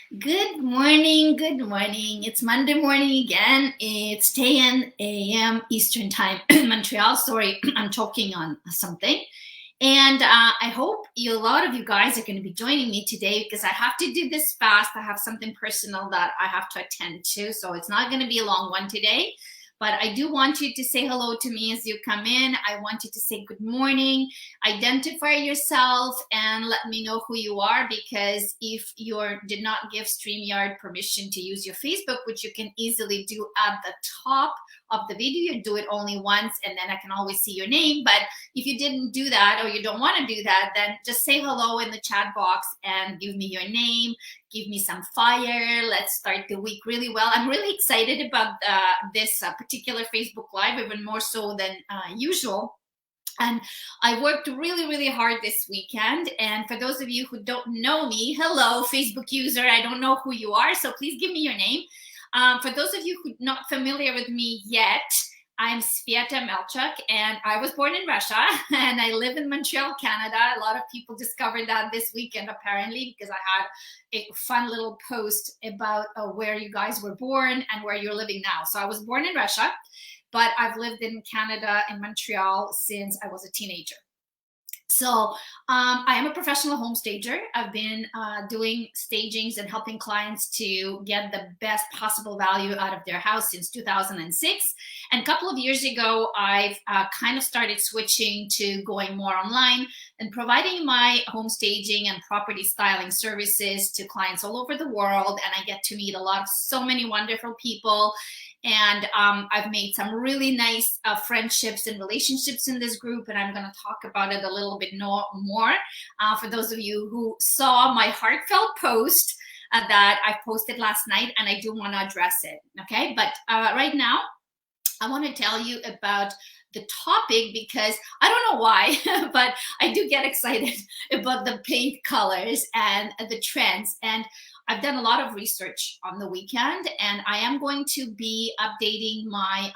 Good morning. Good morning. It's Monday morning again. It's 10 a.m. Eastern Time in Montreal. Sorry, I'm choking on something. And I hope a lot of you guys are going to be joining me today because I have to do this fast. I have something personal that I have to attend to. So it's not going to be a long one today. But I do want you to say hello to me as you come in. I want you to say good morning, identify yourself, and let me know who you are, because if you did not give StreamYard permission to use your Facebook, which you can easily do at the top of the video, you do it only once and then I can always see your name. But if you didn't do that or you don't want to do that, then just say hello in the chat box and give me your name. Give me some fire. Let's start the week really well. I'm really excited about this particular Facebook Live, even more so than usual. And I worked really, really hard this weekend. And for those of you who don't know me, hello, Facebook user. I don't know who you are, so please give me your name. For those of you who are not familiar with me yet, I'm Svieta Melchuk, and I was born in Russia, and I live in Montreal, Canada. A lot of people discovered that this weekend, apparently, because I had a fun little post about where you guys were born and where you're living now. So I was born in Russia, but I've lived in Canada, in Montreal, since I was a teenager. So I am a professional home stager. I've been doing stagings and helping clients to get the best possible value out of their house since 2006. And a couple of years ago, I've kind of started switching to going more online and providing my home staging and property styling services to clients all over the world. And I get to meet so many wonderful people. And I've made some really nice friendships and relationships in this group, and I'm going to talk about it a little bit more. For those of you who saw my heartfelt post that I posted last night, and I do want to address it, okay? But right now, I want to tell you about the topic because I don't know why, but I do get excited about the paint colors and the trends. And I've done a lot of research on the weekend, and I am going to be updating my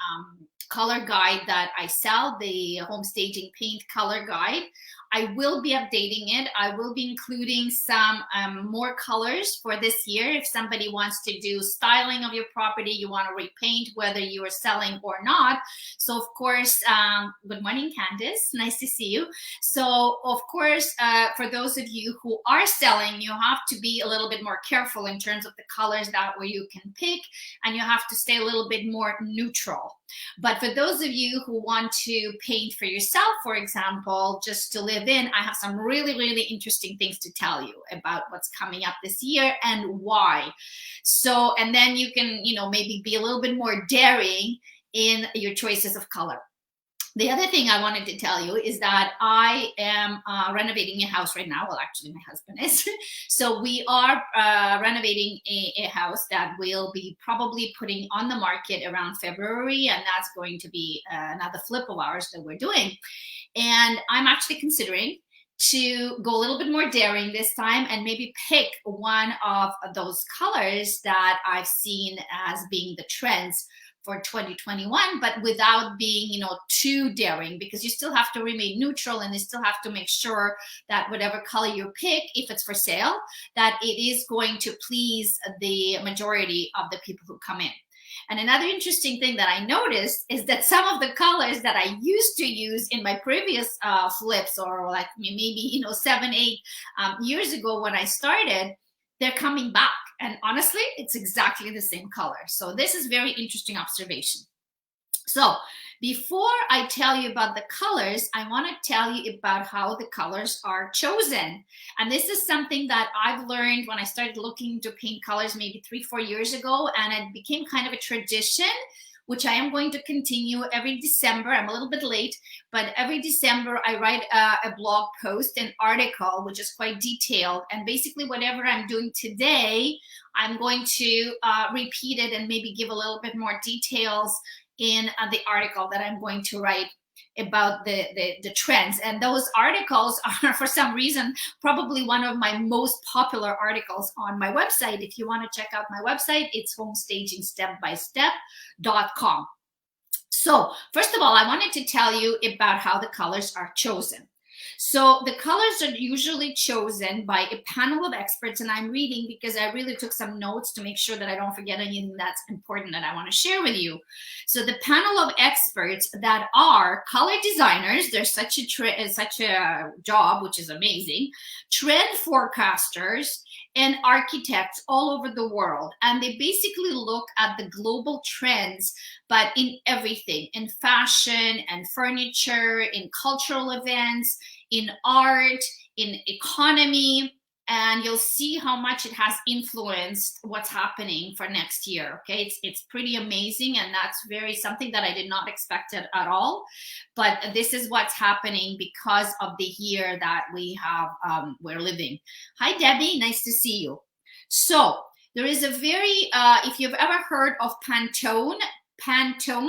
color guide that I sell, the home staging paint color guide. I will be updating it. I will be including some more colors for this year. If somebody wants to do styling of your property, you want to repaint, whether you are selling or not. So of course, good morning, Candice. Nice to see you. So of course, for those of you who are selling, you have to be a little bit more careful in terms of the colors that you can pick, and you have to stay a little bit more neutral. But for those of you who want to paint for yourself, for example, just to live in, I have some really, really interesting things to tell you about what's coming up this year and why. So, and then you can, maybe be a little bit more daring in your choices of color. The other thing I wanted to tell you is that I am renovating a house right now. Well, actually, my husband is. So we are renovating a house that we'll be probably putting on the market around February, and that's going to be another flip of ours that we're doing. And I'm actually considering to go a little bit more daring this time and maybe pick one of those colors that I've seen as being the trends for 2021, but without being, too daring, because you still have to remain neutral and you still have to make sure that whatever color you pick, if it's for sale, that it is going to please the majority of the people who come in. And another interesting thing that I noticed is that some of the colors that I used to use in my previous flips, or like maybe 7, 8 years ago when I started, they're coming back. And honestly, it's exactly the same color. So this is very interesting observation. So before I tell you about the colors, I want to tell you about how the colors are chosen. And this is something that I've learned when I started looking into paint colors maybe 3-4 years ago, and it became kind of a tradition, which I am going to continue every December. I'm a little bit late, but every December I write a blog post, an article, which is quite detailed. And basically whatever I'm doing today, I'm going to repeat it and maybe give a little bit more details in the article that I'm going to write about the trends. And those articles are, for some reason, probably one of my most popular articles on my website. If you want to check out my website, it's homestagingstepbystep.com. So first of all, I wanted to tell you about how the colors are chosen. So the colors are usually chosen by a panel of experts, and I'm reading because I really took some notes to make sure that I don't forget anything that's important that I want to share with you. So the panel of experts that are color designers, there's such a job, which is amazing, trend forecasters, and architects all over the world. And they basically look at the global trends, but in everything, in fashion and furniture, in cultural events, in art, in economy, and you'll see how much it has influenced what's happening for next year. Okay, it's pretty amazing, and that's something that I did not expect at all. But this is what's happening because of the year that we're living. Hi, Debbie, nice to see you. So there is a very, if you've ever heard of Pantone,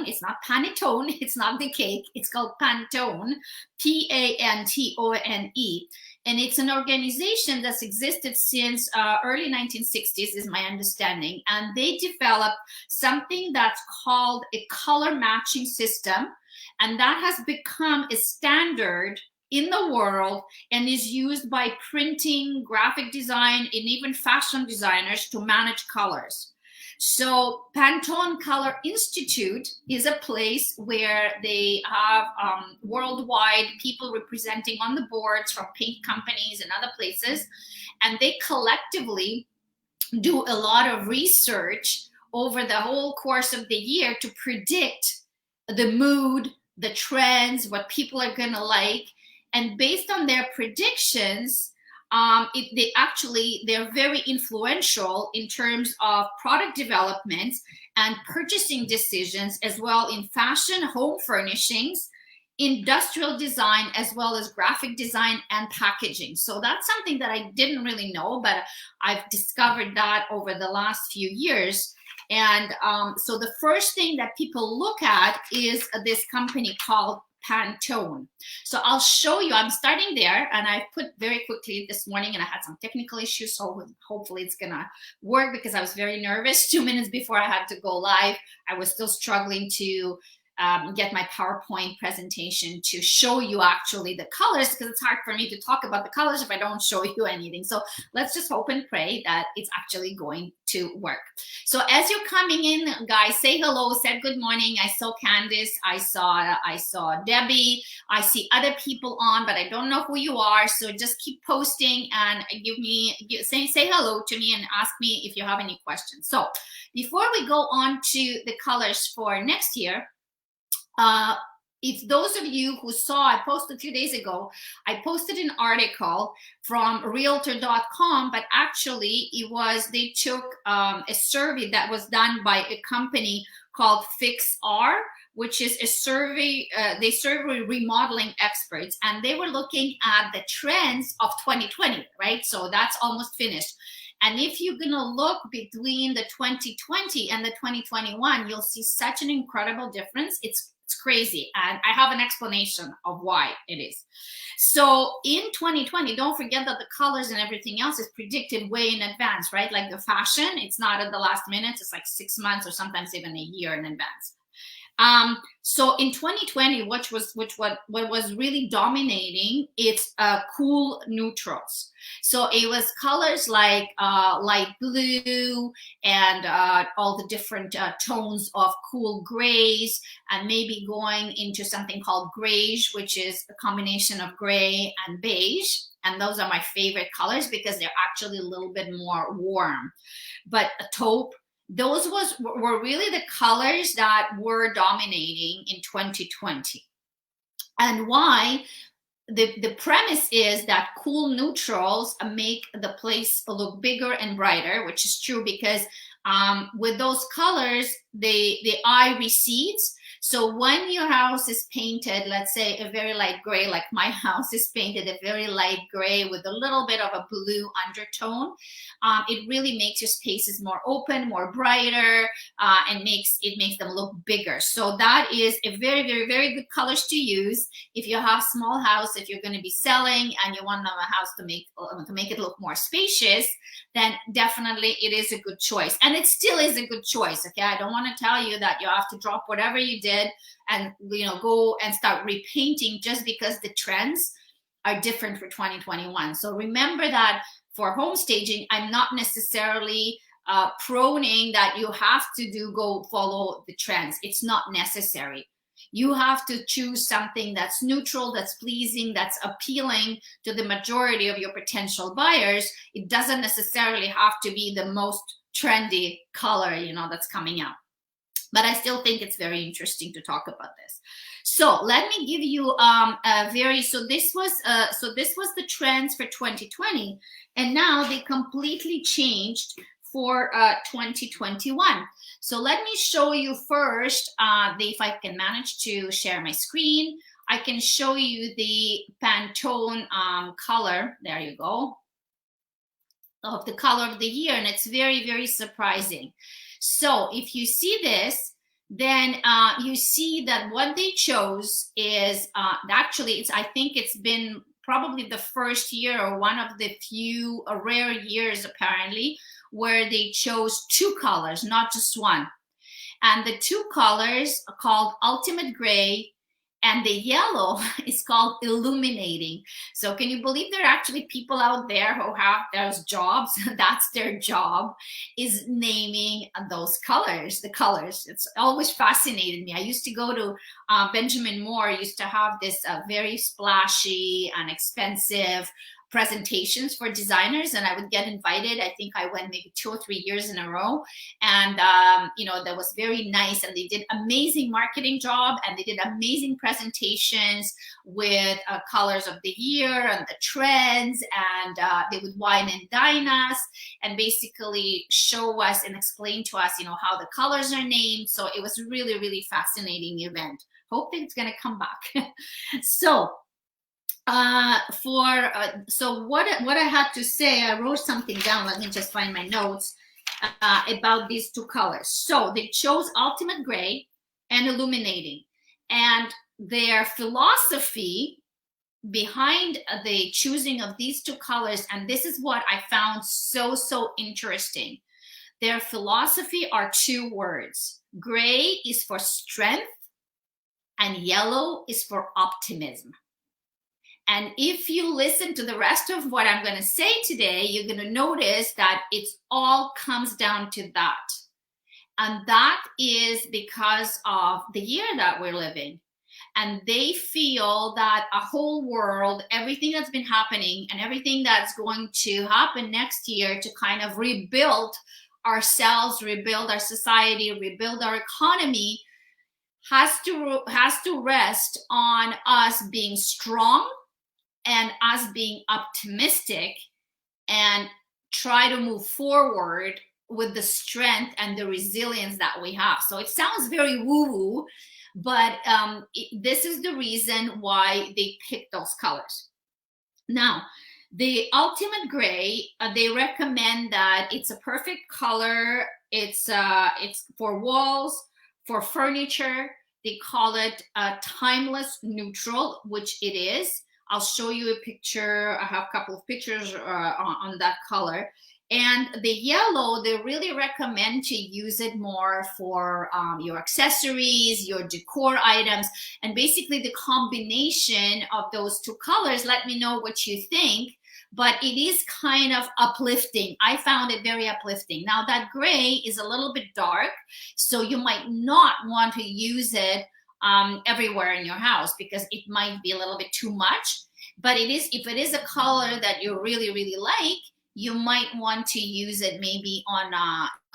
it's not panettone, it's not the cake, it's called Pantone, Pantone, and it's an organization that's existed since early 1960s, is my understanding, and they developed something that's called a color matching system, and that has become a standard in the world and is used by printing, graphic design, and even fashion designers to manage colors. So Pantone Color Institute is a place where they have worldwide people representing on the boards from paint companies and other places, and they collectively do a lot of research over the whole course of the year to predict the mood, the trends, what people are gonna like, and based on their predictions, they're very influential in terms of product development and purchasing decisions, as well in fashion, home furnishings, industrial design, as well as graphic design and packaging. So that's something that I didn't really know, but I've discovered that over the last few years. And so the first thing that people look at is this company called Pantone. So I'll show you, I'm starting there, and I put very quickly this morning, and I had some technical issues, so hopefully it's gonna work because I was very nervous 2 minutes before I had to go live. I was still struggling to get my PowerPoint presentation to show you actually the colors, because it's hard for me to talk about the colors if I don't show you anything. So let's just hope and pray that it's actually going to work. So as you're coming in, guys, say hello, say good morning. I saw Candice, I saw Debbie, I see other people on, but I don't know who you are. So just keep posting and say hello to me and ask me if you have any questions. So before we go on to the colors for next year, if those of you who saw, I posted a few days ago, I posted an article from realtor.com, but actually they took a survey that was done by a company called FixR, which is a survey, they survey remodeling experts, and they were looking at the trends of 2020, right? So that's almost finished. And if you're gonna look between the 2020 and the 2021, you'll see such an incredible difference. It's crazy, and I have an explanation of why it is. So in 2020, don't forget that the colors and everything else is predicted way in advance, right? Like the fashion, it's not at the last minute, it's like 6 months or sometimes even a year in advance. So in 2020, what was really dominating, it's cool neutrals. So it was colors like light blue and all the different tones of cool grays, and maybe going into something called greige, which is a combination of gray and beige. And those are my favorite colors because they're actually a little bit more warm. But a taupe, those were really the colors that were dominating in 2020. And why? The premise is that cool neutrals make the place look bigger and brighter, which is true because with those colors, the eye recedes. So when your house is painted, let's say a very light gray, like my house is painted a very light gray with a little bit of a blue undertone, it really makes your spaces more open, more brighter, and makes them look bigger. So that is a very, very, very good colors to use if you have a small house, if you're going to be selling and you want a house to make it look more spacious, then definitely it is a good choice. And it still is a good choice, okay? I don't want to tell you that you have to drop whatever you did and go and start repainting just because the trends. are different for 2021. So remember that for home staging, I'm not necessarily proning that you have to go follow the trends. It's not necessary. You have to choose something that's neutral, that's pleasing, that's appealing to the majority of your potential buyers. It doesn't necessarily have to be the most trendy color, you know, that's coming out. But I still think it's very interesting to talk about this. So let me give you so this was the trends for 2020, and now they completely changed for 2021. So let me show you first, if I can manage to share my screen, I can show you the Pantone color. There you go, of the color of the year, and it's very, very surprising. So if you see this, then you see that what they chose is actually, I think it's been probably the first year or one of the few rare years apparently where they chose two colors, not just one. And the two colors are called Ultimate Gray, and the yellow is called Illuminating. So can you believe there are actually people out there who have those jobs? That's their job, is naming those colors, the colors. It's always fascinated me. I used to go to Benjamin Moore, used to have this very splashy and expensive presentations for designers, and I would get invited. I think I went maybe 2 or 3 years in a row, and you know, that was very nice, and they did amazing marketing job, and they did amazing presentations with colors of the year and the trends, and they would wine and dine us and basically show us and explain to us, you know, how the colors are named. So it was really, really fascinating event. Hope that it's going to come back. So so what I had to say, I wrote something down. Let me just find my notes about these two colors. So they chose Ultimate Gray and Illuminating, and their philosophy behind the choosing of these two colors, and this is what I found so interesting. Their philosophy are two words. Gray is for strength and yellow is for optimism. And if you listen to the rest of what I'm going to say today, you're going to notice that it all comes down to that. And that is because of the year that we're living. And they feel that a whole world, everything that's been happening and everything that's going to happen next year to kind of rebuild ourselves, rebuild our society, rebuild our economy, has to rest on us being strong and us being optimistic and try to move forward with the strength and the resilience that we have. So it sounds very woo-woo, but this is the reason why they picked those colors. Now, the Ultimate Gray, they recommend that it's a perfect color. It's for walls, for furniture. They call it timeless neutral, which it is. I'll show you a picture. I have a couple of pictures on that color. And the yellow, they really recommend to use it more for your accessories, your decor items, and basically the combination of those two colors. Let me know what you think, but it is kind of uplifting. I found it very uplifting. Now that gray is a little bit dark, so you might not want to use it everywhere in your house because it might be a little bit too much. But it is, if it is a color that you really, really like, you might want to use it maybe on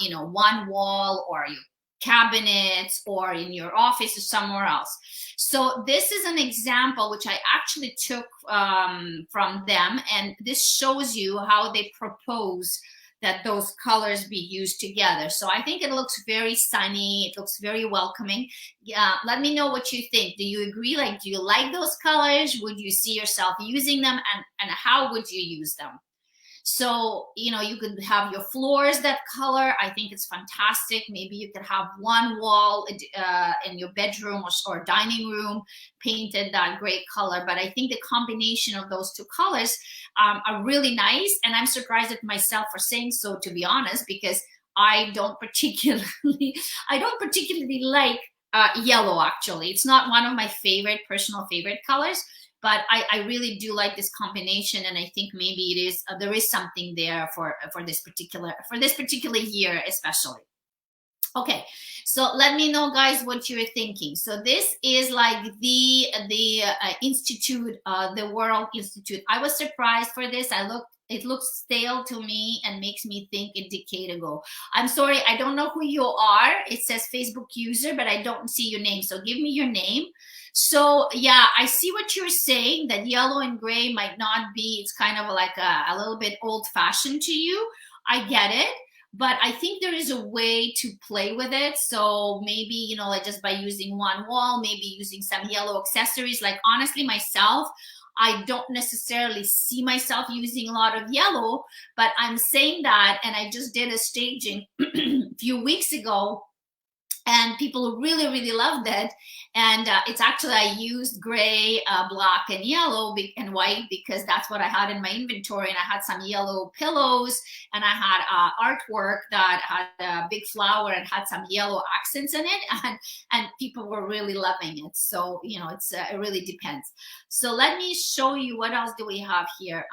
you know, one wall or your cabinets or in your office or somewhere else. So this is an example which I actually took from them, and this shows you how they propose that those colors be used together. So I think it looks very sunny. It looks very welcoming. Let me know what you think. Do you agree? Like, do you like those colors? Would you see yourself using them, and how would you use them? So, you know, you could have your floors that color. I think it's fantastic. Maybe you could have one wall in your bedroom or dining room painted that great color. But I think the combination of those two colors are really nice. And I'm surprised at myself for saying so, to be honest, because I don't particularly like yellow, actually. It's not one of my personal favorite colors. but I really do like this combination, and I think maybe it is there is something there for this particular year especially. Okay, so let me know, guys, what you're thinking. So this is like the institute, the World Institute. I was surprised for this. It looks stale to me and makes me think a decade ago. I'm sorry, I don't know who you are. It says Facebook user, but I don't see your name. So give me your name. So yeah, I see what you're saying, that yellow and gray might not be, it's kind of like a little bit old fashioned to you. I get it. But I think there is a way to play with it. So maybe, you know, like just by using one wall, maybe using some yellow accessories. Like honestly, myself, I don't necessarily see myself using a lot of yellow, but I'm saying that, and I just did a staging a few weeks ago, and people really, really loved it. And it's actually, I used gray, black, and yellow and white because that's what I had in my inventory. And I had some yellow pillows, and I had artwork that had a big flower and had some yellow accents in it, and people were really loving it. So, you know, it really depends. So let me show you, what else do we have here?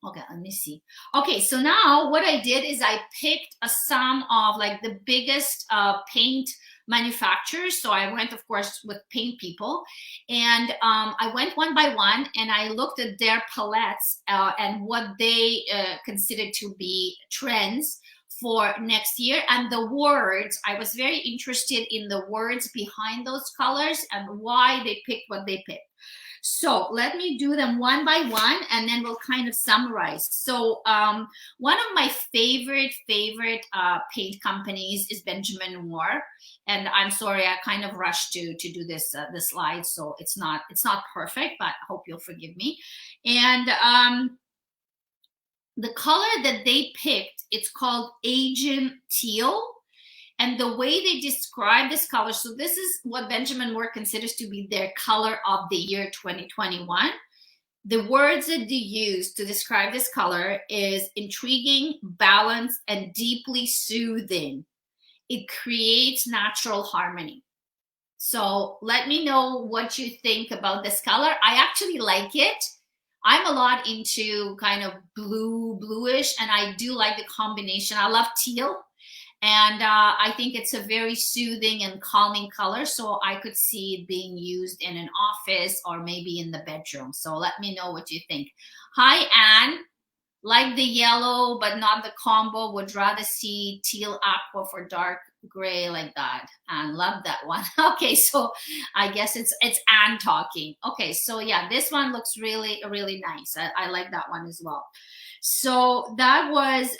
Okay, let me see. Okay, so now what I did is I picked a sum of like the biggest paint manufacturers. So I went, of course, with paint people, and I went one by one, and I looked at their palettes and what they considered to be trends for next year, and the words. I was very interested in the words behind those colors and why they picked what they picked. So let me do them one by one, and then we'll kind of summarize. So one of my favorite paint companies is Benjamin Moore, and I'm sorry, I kind of rushed to do this the slide, so it's not perfect, but I hope you'll forgive me. And the color that they picked, it's called Agent Teal. And the way they describe this color, so this is what Benjamin Moore considers to be their color of the year 2021. The words that they use to describe this color is intriguing, balanced, and deeply soothing. It creates natural harmony. So let me know what you think about this color. I actually like it. I'm a lot into kind of bluish, and I do like the combination. I love teal. And I think it's a very soothing and calming color. So I could see it being used in an office or maybe in the bedroom. So let me know what you think. Hi, Anne. Like the yellow, but not the combo. Would rather see teal aqua for dark gray like that. And love that one. Okay, so I guess it's Anne talking. Okay, so yeah, this one looks really, really nice. I like that one as well. So that was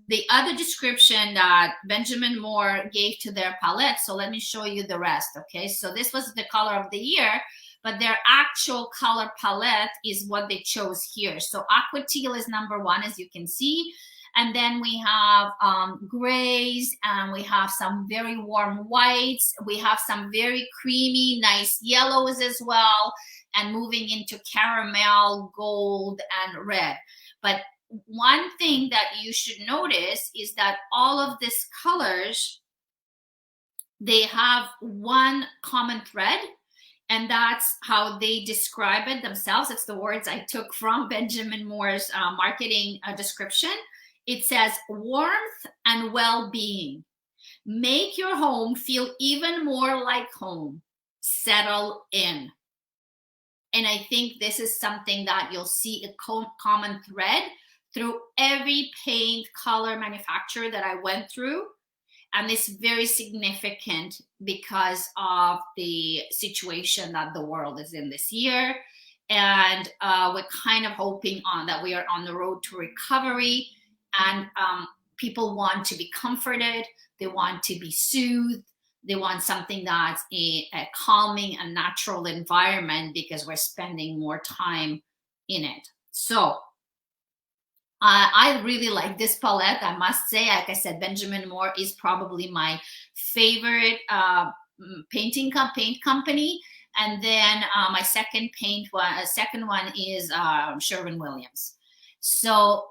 the other description that Benjamin Moore gave to their palette. So let me show you the rest. Okay, so this was the color of the year, but their actual color palette is what they chose here. So aqua teal is number one, as you can see. And then we have grays, and we have some very warm whites. We have some very creamy, nice yellows as well, and moving into caramel, gold, and red. But one thing that you should notice is that all of these colors, they have one common thread, and that's how they describe it themselves. It's the words I took from Benjamin Moore's marketing description. It says warmth and well-being. Make your home feel even more like home. Settle in. And I think this is something that you'll see a common thread through every paint color manufacturer that I went through. And it's very significant because of the situation that the world is in this year. And we're kind of hoping that we are on the road to recovery, and people want to be comforted. They want to be soothed. They want something that's a calming and natural environment because we're spending more time in it. So I really like this palette, I must say. Like I said, Benjamin Moore is probably my favorite paint company. And then my second one is Sherwin Williams. So,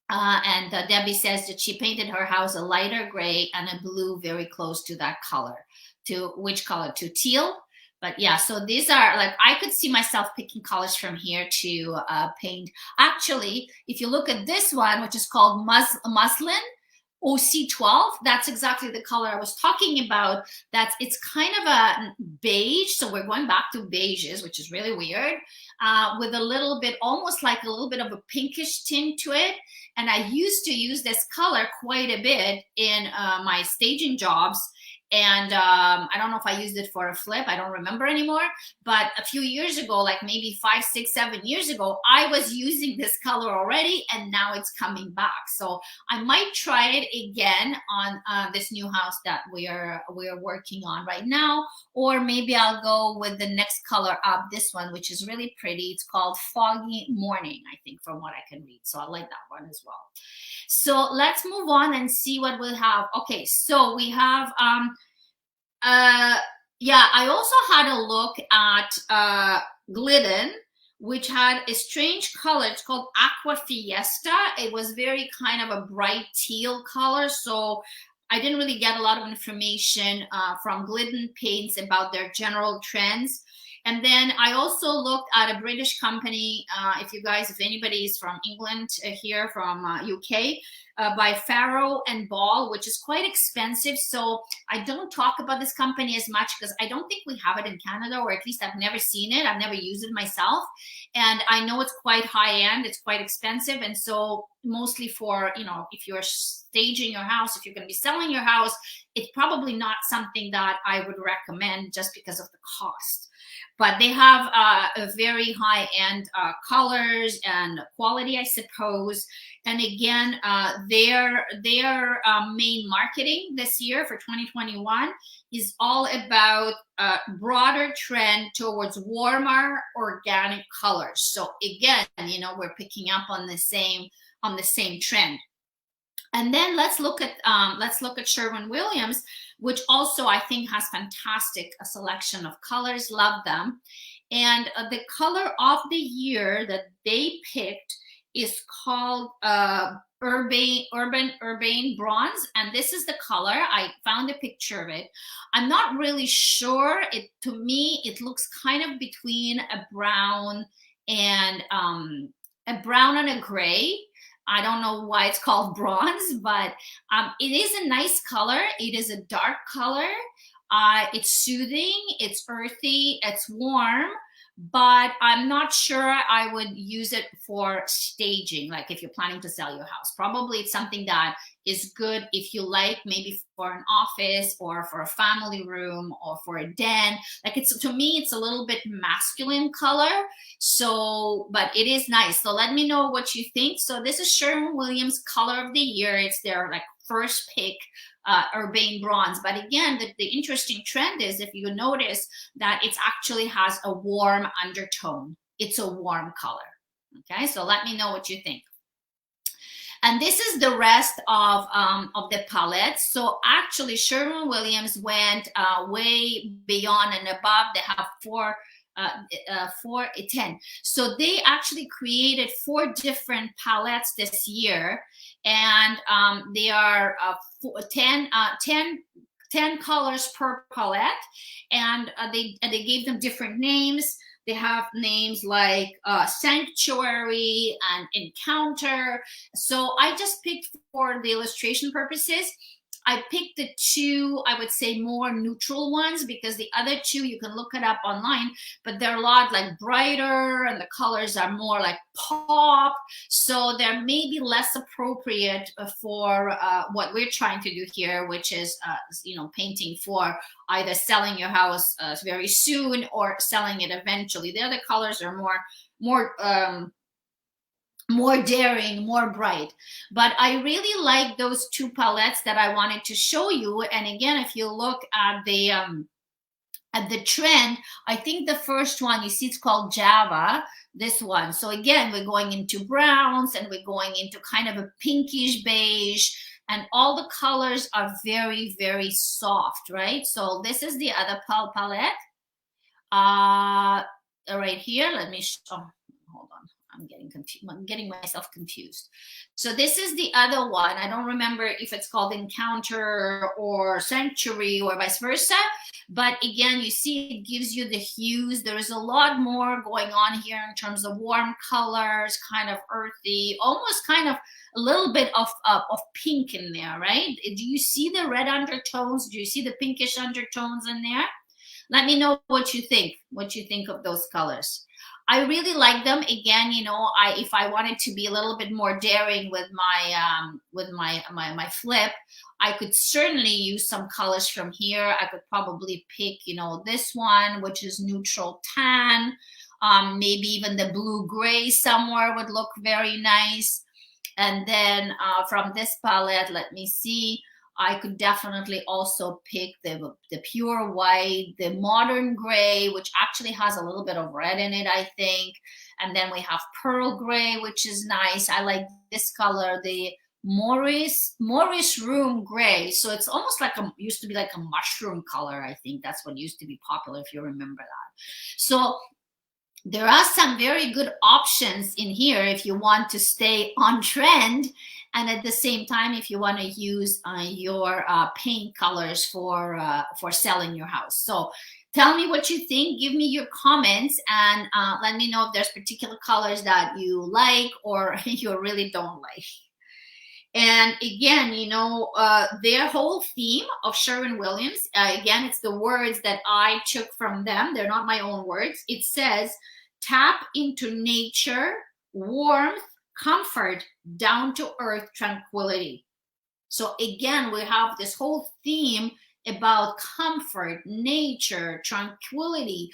and Debbie says that she painted her house a lighter gray and a blue very close to that color. To which color? To teal. But yeah, so these are like, I could see myself picking colors from here to paint. Actually, if you look at this one, which is called muslin OC12, that's exactly the color I was talking about. It's kind of a beige, so we're going back to beiges, which is really weird, with a little bit, almost like a little bit of a pinkish tint to it. And I used to use this color quite a bit in my staging jobs. And I don't know if I used it for a flip, I don't remember anymore, but a few years ago, like maybe 5, 6, 7 years ago, I was using this color already, and now it's coming back. So I might try it again on this new house that we're working on right now, or maybe I'll go with the next color up, this one, which is really pretty. It's called Foggy Morning, I think, from what I can read. So I like that one as well. So let's move on and see what we'll have. Okay, so we have yeah, I also had a look at Glidden, which had a strange color. It's called Aqua Fiesta. It was very kind of a bright teal color, so I didn't really get a lot of information from Glidden Paints about their general trends. And then I also looked at a British company, if anybody is from England here, from UK, by Farrow and Ball, which is quite expensive. So I don't talk about this company as much because I don't think we have it in Canada, or at least I've never seen it. I've never used it myself. And I know it's quite high end, it's quite expensive. And so mostly for, if you're staging your house, if you're going to be selling your house, it's probably not something that I would recommend just because of the cost. But they have a very high-end colors and quality, I suppose. And again, their main marketing this year for 2021 is all about a broader trend towards warmer organic colors. So again, we're picking up on the same trend. And then let's look at Sherwin Williams, which also I think has fantastic a selection of colors. Love them. And the color of the year that they picked is called Urbane Bronze, and this is the color. I found a picture of it. I'm not really sure. To me, it looks kind of between a brown and a gray. I don't know why it's called bronze, but it is a nice color. It is a dark color. It's soothing, it's earthy, it's warm, but I'm not sure I would use it for staging, like if you're planning to sell your house. Probably it's something that is good if you like, maybe for an office or for a family room or for a den. Like, to me, it's a little bit masculine color. So, but it is nice. So let me know what you think. So this is Sherwin Williams Color of the Year. It's their like first pick, Urbane Bronze. But again, the interesting trend is, if you notice, that it actually has a warm undertone. It's a warm color. Okay, so let me know what you think. And this is the rest of the palette. So actually, Sherwin Williams went way beyond and above. They have 10. So they actually created 4 different palettes this year, and they are 10 colors per palette, and they gave them different names. They have names like Sanctuary and Encounter. So I just picked, for the illustration purposes, I picked the 2, I would say, more neutral ones, because the other 2, you can look it up online, but they're a lot like brighter and the colors are more like pop. So they're maybe less appropriate for what we're trying to do here, which is, painting for either selling your house very soon or selling it eventually. The other colors are more daring, more bright. But I really like those 2 palettes that I wanted to show you. And again, if you look at the trend, I think the first one, you see, it's called Java, this one. So again, we're going into browns and we're going into kind of a pinkish beige, and all the colors are very, very soft, right? So this is the other palette right here. Let me show. Hold on. I'm getting confused. I'm getting myself confused. So this is the other one. I don't remember if it's called Encounter or Sanctuary or vice versa. But again, you see it gives you the hues. There is a lot more going on here in terms of warm colors, kind of earthy, almost kind of a little bit of pink in there, right? Do you see the red undertones? Do you see the pinkish undertones in there? Let me know what you think of those colors. I really like them. Again, you know, if I wanted to be a little bit more daring with my flip, I could certainly use some colors from here. I could probably pick, you know, this one, which is neutral tan. Maybe even the blue gray somewhere would look very nice. And then from this palette, let me see. I could definitely also pick the pure white, the modern gray, which actually has a little bit of red in it, I think. And then we have pearl gray, which is nice. I like this color, the Morris Room gray. So it's almost like used to be like a mushroom color. I think that's what used to be popular, if you remember that. So there are some very good options in here if you want to stay on trend, and at the same time, if you want to use your paint colors for selling your house. So tell me what you think. Give me your comments, and let me know if there's particular colors that you like or you really don't like. And again, you know, their whole theme of Sherwin Williams, again, it's the words that I took from them. They're not my own words. It says, tap into nature, warmth, comfort, down to earth tranquility. So again, we have this whole theme about comfort, nature, tranquility,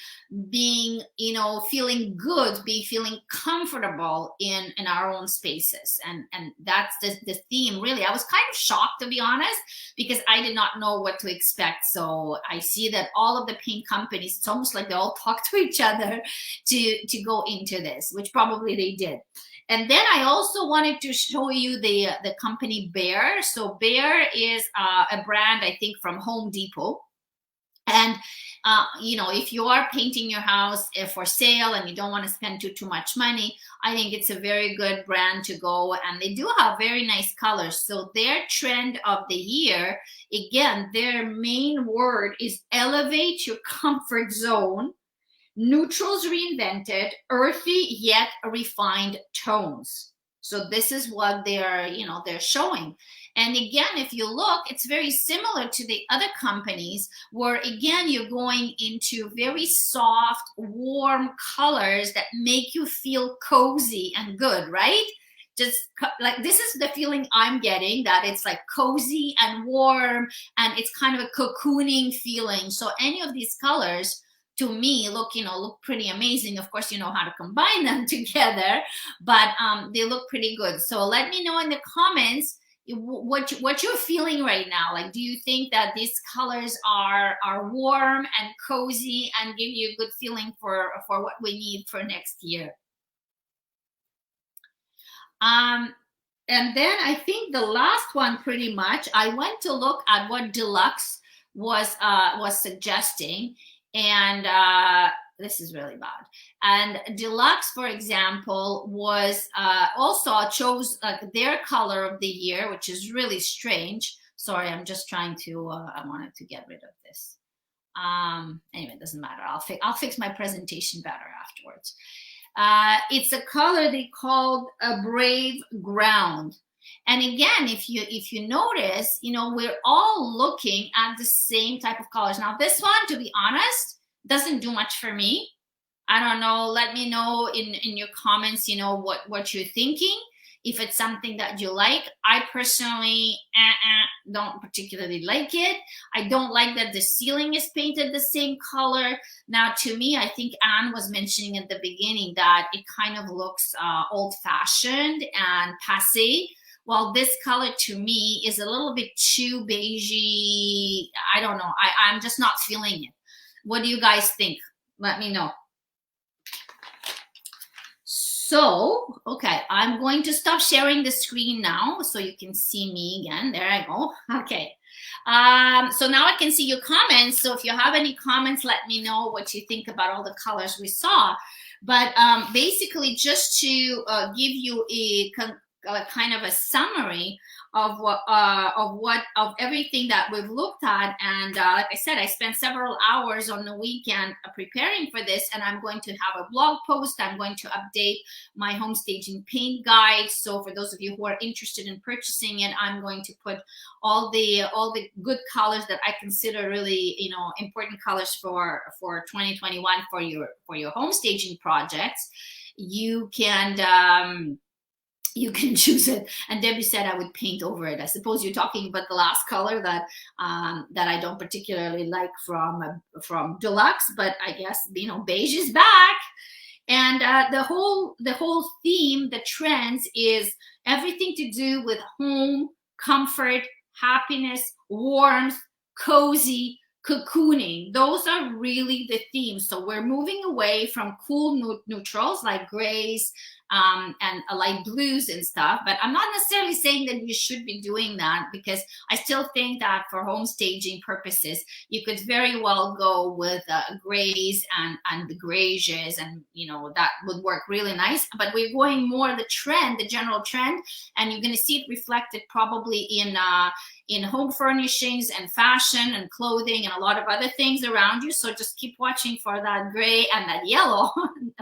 being, you know, feeling good, feeling comfortable in our own spaces. And that's the theme, really. I was kind of shocked, to be honest, because I did not know what to expect. So I see that all of the paint companies, it's almost like they all talk to each other to go into this, which probably they did. And then I also wanted to show you the company Behr. So Behr is a brand, I think, from Home Depot. And, you know, if you are painting your house for sale and you don't want to spend too much money, I think it's a very good brand to go. And they do have very nice colors. So their trend of the year, again, their main word is elevate your comfort zone. Neutrals reinvented, earthy yet refined tones. So this is what they're, you know, they're showing. And again, if you look, it's very similar to the other companies where, again, you're going into very soft, warm colors that make you feel cozy and good, right? Just like, this is the feeling I'm getting, that it's like cozy and warm, and it's kind of a cocooning feeling. So any of these colors, to me, look pretty amazing. Of course, you know how to combine them together, but they look pretty good. So let me know in the comments what you're feeling right now. Like, do you think that these colors are warm and cozy and give you a good feeling for what we need for next year? And then I think the last one, pretty much, I went to look at what Dulux was suggesting. And this is really bad. And Dulux, for example, was also chose their color of the year, which is really strange. Sorry, I'm just trying to, I wanted to get rid of this. Anyway, it doesn't matter. I'll fix my presentation better afterwards. It's a color they called a brave ground. And again, if you notice, you know, we're all looking at the same type of colors. Now, this one, to be honest, doesn't do much for me. I don't know. Let me know in your comments, you know, what you're thinking. If it's something that you like. I personally don't particularly like it. I don't like that the ceiling is painted the same color. Now, to me, I think Anne was mentioning at the beginning that it kind of looks old-fashioned and passé. Well, this color to me is a little bit too beigey. I don't know. I'm just not feeling it. What do you guys think? Let me know. So, okay, I'm going to stop sharing the screen now so you can see me again. There I go. Okay. So now I can see your comments. So if you have any comments, let me know what you think about all the colors we saw. But basically, just to give you a kind of a summary of of everything that we've looked at, and like I said, I spent several hours on the weekend preparing for this, and I'm going to have a blog post. I'm going to update my home staging paint guide. So for those of you who are interested in purchasing it, I'm going to put all the good colors that I consider really, you know, important colors for 2021 for your home staging projects. You can choose it. And Debbie said I would paint over it. I suppose you're talking about the last color that that I don't particularly like from Dulux, but I guess, you know, beige is back. And the whole theme, the trends, is everything to do with home, comfort, happiness, warmth, cozy, cocooning. Those are really the themes. So we're moving away from cool neutrals like grays, and light blues and stuff. But I'm not necessarily saying that you should be doing that, because I still think that for home staging purposes, you could very well go with grays and the grays, and you know, that would work really nice. But we're going more the trend, the general trend, and you're going to see it reflected probably in home furnishings and fashion and clothing and a lot of other things around you. So just keep watching for that gray and that yellow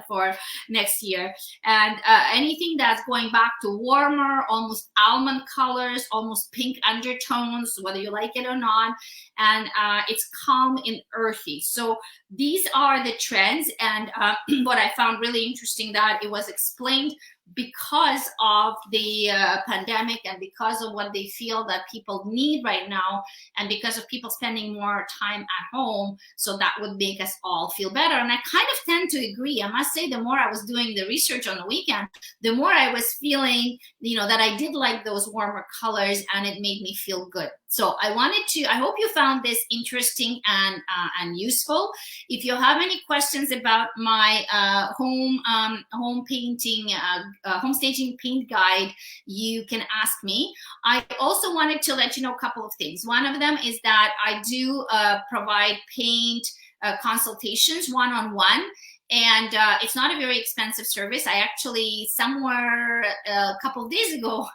for next year. And anything that's going back to warmer, almost almond colors, almost pink undertones, whether you like it or not. And it's calm and earthy. So these are the trends. And what I found really interesting, that it was explained because of the pandemic, and because of what they feel that people need right now, and because of people spending more time at home. So that would make us all feel better. And I kind of tend to agree. I must say, the more I was doing the research on the weekend, the more I was feeling, you know, that I did like those warmer colors, and it made me feel good. So I hope you found this interesting and useful. If you have any questions about my home painting, home staging paint guide, you can ask me. I also wanted to let you know a couple of things. One of them is that I do provide paint consultations one-on-one. And it's not a very expensive service. I actually, somewhere a couple of days ago,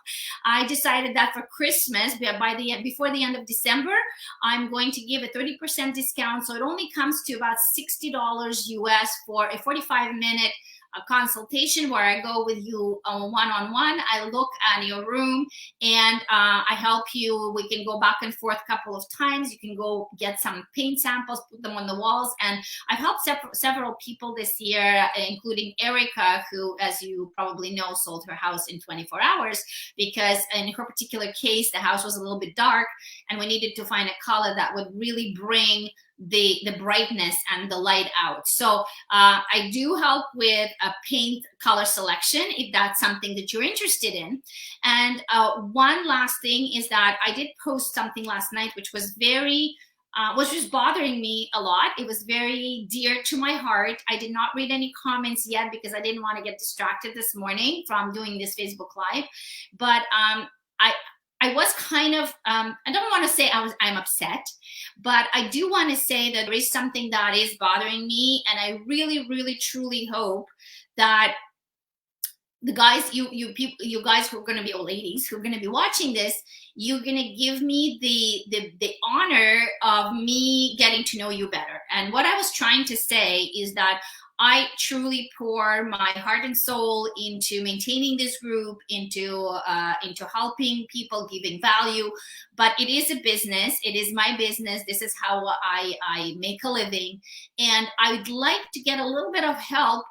I decided that for Christmas, before the end of December, I'm going to give a 30% discount. So it only comes to about $60 US for a 45-minute consultation, where I go with you one-on-one. I look at your room, and I help you. We can go back and forth a couple of times. You can go get some paint samples, put them on the walls. And I've helped several people this year, including Erica, who, as you probably know, sold her house in 24 hours, because in her particular case, the house was a little bit dark, and we needed to find a color that would really bring the brightness and the light out. So I do help with a paint color selection, if that's something that you're interested in. And one last thing is that I did post something last night, which was just bothering me a lot. It was very dear to my heart. I did not read any comments yet, because I didn't want to get distracted this morning from doing this Facebook Live. But I was kind of, I don't want to say I'm upset, but I do want to say that there is something that is bothering me. And I really, really, truly hope that the guys, you guys who are going to be, or ladies who are going to be watching this, you're going to give me the honor of me getting to know you better. And what I was trying to say is that I truly pour my heart and soul into maintaining this group, into helping people, giving value. But it is a business. It is my business. This is how I make a living. And I would like to get a little bit of help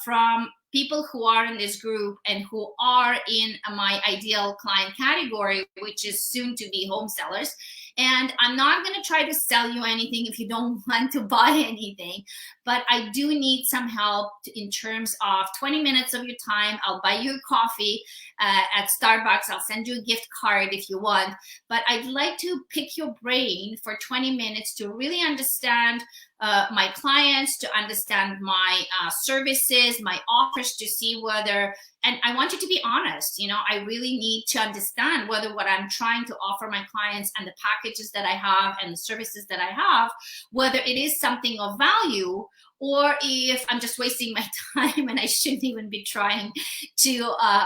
from people who are in this group and who are in my ideal client category, which is soon to be home sellers. And I'm not going to try to sell you anything if you don't want to buy anything, but I do need some help in terms of 20 minutes of your time. I'll buy you a coffee at Starbucks. I'll send you a gift card if you want, but I'd like to pick your brain for 20 minutes to really understand my clients, to understand my services, my offers, to see whether and I want you to be honest. I really need to understand whether what I'm trying to offer my clients and the packages that I have and the services that I have, whether it is something of value, or if I'm just wasting my time and I shouldn't even be trying to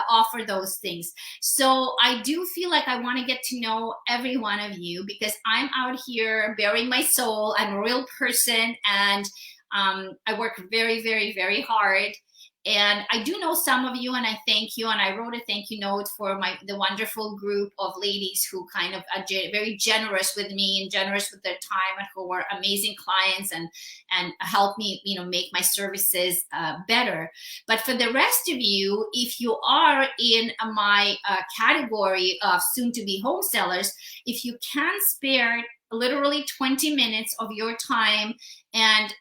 offer those things. So I do feel like I want to get to know every one of you, because I'm out here bearing my soul. I'm a real person, and I work very, very, very hard. And I do know some of you, and I thank you. And I wrote a thank you note for the wonderful group of ladies who kind of are very generous with me and generous with their time, and who are amazing clients and help me, make my services better. But for the rest of you, if you are in my category of soon-to-be home sellers, if you can spare literally 20 minutes of your time and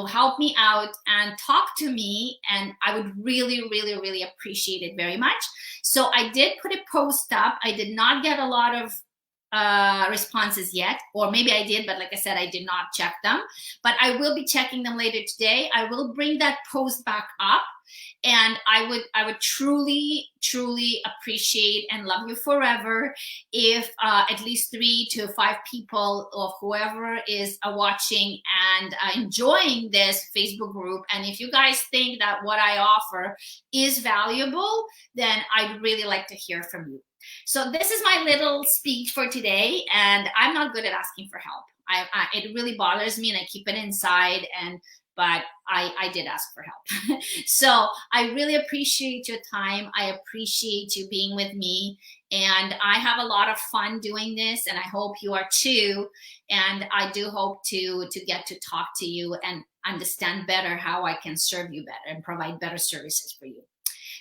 help me out and talk to me, and I would really, really, really appreciate it very much. So I did put a post up. I did not get a lot of responses yet, or maybe I did, but like I said, I did not check them, but I will be checking them later today. I will bring that post back up, and I would truly, truly appreciate and love you forever if at least 3 to 5 people, or whoever is watching and enjoying this Facebook group, and if you guys think that what I offer is valuable, then I'd really like to hear from you. So this is my little speech for today, and I'm not good at asking for help. It really bothers me, and I keep it inside, but I did ask for help. So I really appreciate your time. I appreciate you being with me, and I have a lot of fun doing this, and I hope you are too. And I do hope to get to talk to you and understand better how I can serve you better and provide better services for you.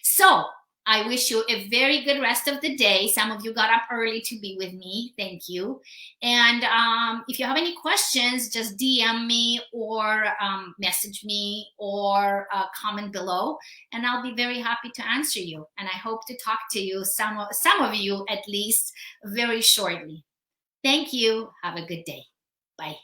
So I wish you a very good rest of the day. Some of you got up early to be with me. Thank you. And if you have any questions, just DM me or message me or comment below, and I'll be very happy to answer you. And I hope to talk to you, some of you at least, very shortly. Thank you. Have a good day. Bye.